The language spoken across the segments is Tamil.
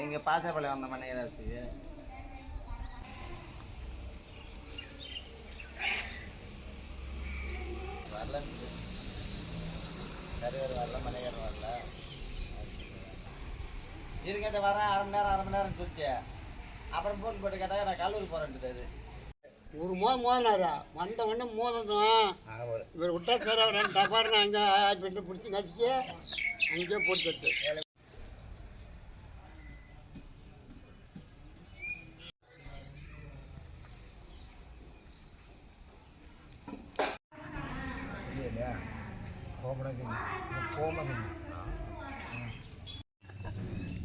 இங்க பாசப்பள்ளி வந்த மனையராசி வரல கருவர் வரல மனையர் வரல இருங்க வரேன் அரை மணி நேரம் சொல்லிச்சு அப்புறம் போன் போட்டு கேட்டாங்க நான் கல்லூரி போறேன்ட்டு ஒரு மோதினாரா வந்த மோததான் இவர் விட்டா சார் ரெண்டு டப்பாரு அங்கே ஆயிரத்தி பிடிச்சி நசுக்கி அங்கேயே போட்டு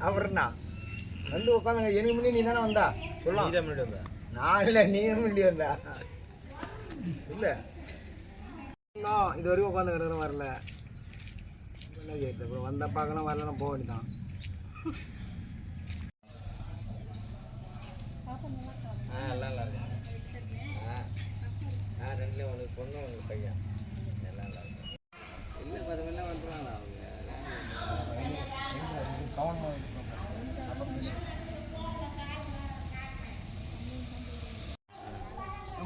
அப்புறம்ண்ணா வந்து உட்காந்துங்க எனக்கு முன்னாடி நீ தானே வந்தா சொல்லலாம் முன்னாடி வந்தா நான் இல்லை நீ முன்னாடி வந்தா இல்லை இது வரைக்கும் உட்காந்து கிடக்குற வரல என்ன கேட்டு அப்புறம் வந்தால் பார்க்கலாம் வரலாம் போக வேண்டியதான் எல்லாம் நல்லா இருக்கும் ரெண்டுலேயும் உனக்கு பொண்ணு உனக்கு பையன் எல்லாம் நல்லா இருக்கும் இல்லை 10 மணிலாம் வந்துடுவாங்களா அவங்க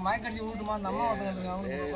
மயக்கடிச்சு விட்டுமா அந்த அம்மா ஒருத்தங்க அவங்களுக்கு